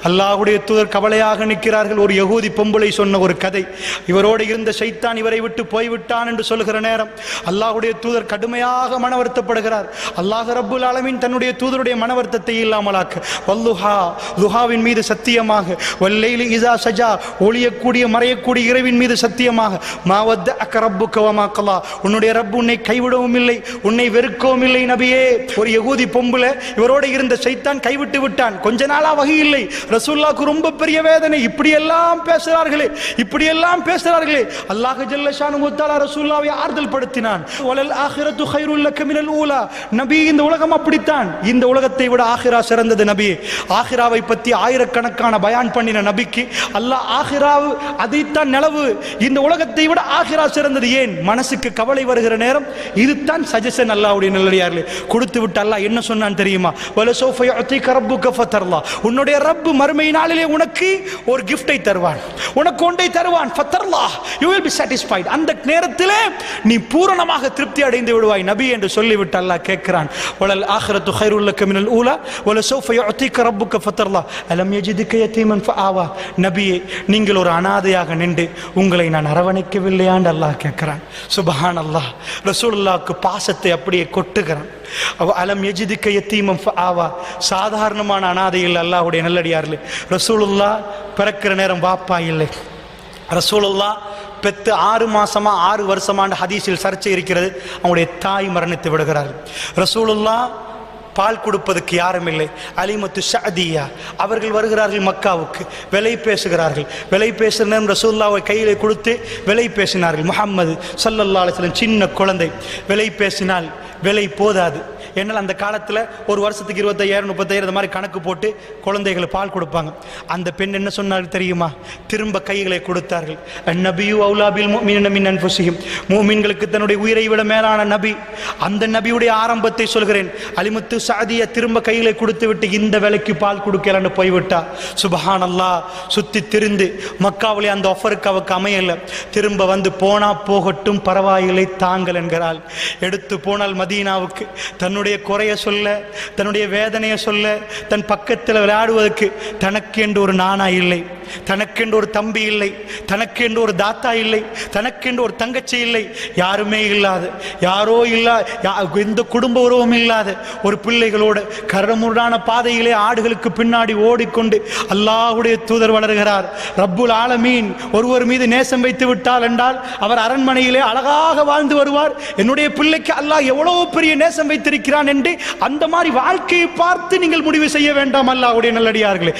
அல்லாஹ்வுடைய தூதர் கவலையாக நிற்கிறார்கள். ஒரு யகூதி பொம்பளை சொன்ன ஒரு கதை, இவரோடு இருந்த ஷைத்தான் இவரை விட்டு போய்விட்டான் என்று சொல்கிற நேரம் அல்லாஹ்வுடைய தூதர் கடுமையாக மன வருத்தப்படுகிறார். அல்லாஹ் ரப்புல் ஆலமீன் தன்னுடைய தூதருடைய மன வருத்தத்தை இல்லாமலாக்க, வல்லுஹா லுஹாவின் மீது சத்தியமாக, வல்லைலி இஸா சஜா ஒளியக்கூடிய மறையக்கூடிய இரவின் மீது சத்தியமாக, மா வத்தஅக ரப்புக வமா கலா உன்னுடைய ரப்பு உன்னை கைவிடவும் இல்லை, உன்னை வெறுக்கவும் இல்லை நபியே. ஒரு யகூதி பொம்பளை இவரோடு இருந்த ஷைத்தான் கைவிட்டு விட்டான். கொஞ்ச நாளா வகை இல்லை. ரசூலுல்லாஹ்க்கு ரொம்ப பெரிய வேதனை. இப்படியெல்லாம் பேசுகிறார்களே, இப்படியெல்லாம் பேசுகிறார்களே. அல்லாஹ் ஜல்ல ஷானுஹு வ தஆலா ரசூலுல்லாஹ்வை ஆறுதல் படுத்தினான். வலல் ஆখিরাতু கைருல் லக மினல் ஊலா. நபி, இந்த உலகம் அப்படித்தான், இந்த உலகத்தை விட ஆখিরা சிறந்தது நபி. ஆখিরাவை பற்றி ஆயிரக்கணக்கான பயான் பண்ணின நபிக்கு அல்லாஹ் ஆখিরাவு அதைத்தான் நிலவு, இந்த உலகத்தை விட ஆখিরা சிறந்தது. ஏன்? மனசுக்கு கவலை வருகிற நேரம் இதுதான் சஜஷன் அல்லாஹ்வுடைய நல்லடியார்களே கொடுத்து விட்டு அல்லாஹ் என்ன சொன்னான் தெரியுமா? வலசௌஃப யுஅதீக ரப்புக ஃபதர்லா உன்னுடைய ரப்பு மறுமை நாளிலே உனக்கு ஒரு கிஃப்டை தருவான், உனக்கு ஒன்றை தருவான். ஃபதர்லா யூ வில் பி சாட்டிஸ்ஃபைட். அந்த நேரத்திலே நீ பூரணமாக திருப்தி அடைந்து விடுவாய் நபி என்று சொல்லிவிட்டு அல்லாஹ் கேட்கிறான், வலல் ஆখিরাতু கைருல் லக மினல் ஊலா வலசௌஃப யுஅதீக ரப்புக ஃபதர்லா அலம் யஜிதுக யதீமன் ஃபஆவா. நபியே, நீங்கள் ஒரு அனாதையாக நின்று உங்களை நான் அரவணைக்கவில்லையாண்டு அல்லாஹ் கேட்கிறான். சுப்ஹானல்லாஹ். ரசூலுல்லாஹ்க்கு பாசத்தை அப்படியே கொட்டுகிறான். அலம் யஜிதுக யதீமன் ஃபஆவா. சாதாரணமான அனாதை இல்லை அல்லாஹ்வுடைய நல்லடியார்களே. ரசூலுல்லாஹ் பிறக்கிற நேரம் வாப்பா இல்லை. ரசூலுல்லாஹ் பெத்து 6 மாசமா 6 வருஷமான ஹதீஸில் சர்ச்சை இருக்கிறது. அவங்களுடைய தாய் மரணித்து விடுகிறார். ரசூலுல்லாஹ் பால் கொடுப்பதற்கு யாரும் இல்லை. அலிமத்து ஷஅதியா அவர்கள் வருகிறார்கள் மக்காவுக்கு, விலை பேசுகிறார்கள். விலை பேசுகிற ரசூலுல்லாஹ்வை கையிலே கொடுத்து விலை பேசினார்கள். முஹம்மது ஸல்லல்லாஹு அலைஹி வஸல்லம் சின்ன குழந்தை. விலை பேசினால் விலை போதாது. என்னால் அந்த காலத்தில் ஒரு வருஷத்துக்கு 25,000 30,000 இந்த மாதிரி கணக்கு போட்டு குழந்தைகளை பால் கொடுப்பாங்க. அந்த பெண் என்ன சொன்னார்கள் தெரியுமா? திரும்ப கைகளை கொடுத்தார்கள். அந்நபியு அவுலா பில் முஃமினீன மின் அன்ஃபுஸிஹிம். முஃமின்களுக்கு தன்னுடைய உயிரை விட மேலான நபி. அந்த நபியுடைய ஆரம்பத்தை சொல்கிறேன். அலிமுத்து ஷஅதியா திரும்ப கைகளை கொடுத்து விட்டு இந்த விலைக்கு பால் கொடுக்கலன்னு போய்விட்டா. சுப்ஹானல்லாஹ். சுத்தி திரிந்து மக்காவிலே அந்த ஆஃபருக்கு அவருக்கு அமையல. திரும்ப வந்து போனா போகட்டும் பரவாயில்லை தாங்கள் என்கிறாள். எடுத்து போனால் மதீனாவுக்கு தன்னுடைய குறைய சொல்ல, தன்னுடைய வேதனையை சொல்ல, தன் பக்கத்தில் விளையாடுவதற்கு தனக்கென்று ஒரு நானா இல்லை, தனக்கென்று ஒரு தம்பி இல்லை, தனக்கென்று ஒரு தாத்தா இல்லை, தனக்கென்று ஒரு தங்கச்சி இல்லை, யாருமே இல்லாத, யாரோ எந்த குடும்ப உறவும் இல்லாத ஒரு பிள்ளைகளோடு கரமுடான பாதையிலே ஆடுகளுக்கு பின்னாடி ஓடிக்கொண்டு அல்லாஹ்வுடைய தூதர் வளர்கிறார். ரப்புல் ஆலமீன் ஒருவர் மீது நேசம் வைத்து விட்டால் என்றால் அவர் அரண்மனையிலே அழகாக வாழ்ந்து வருவார். என்னுடைய பிள்ளைக்கு அல்லாஹ் எவ்வளவு பெரிய நேசம் வைத்திருக்கிறான் என்று அந்த மாதிரி வாழ்க்கையை பார்த்து நீங்கள் முடிவு செய்ய வேண்டாம் அல்லாஹ்வுடைய நல்லடியார்களே.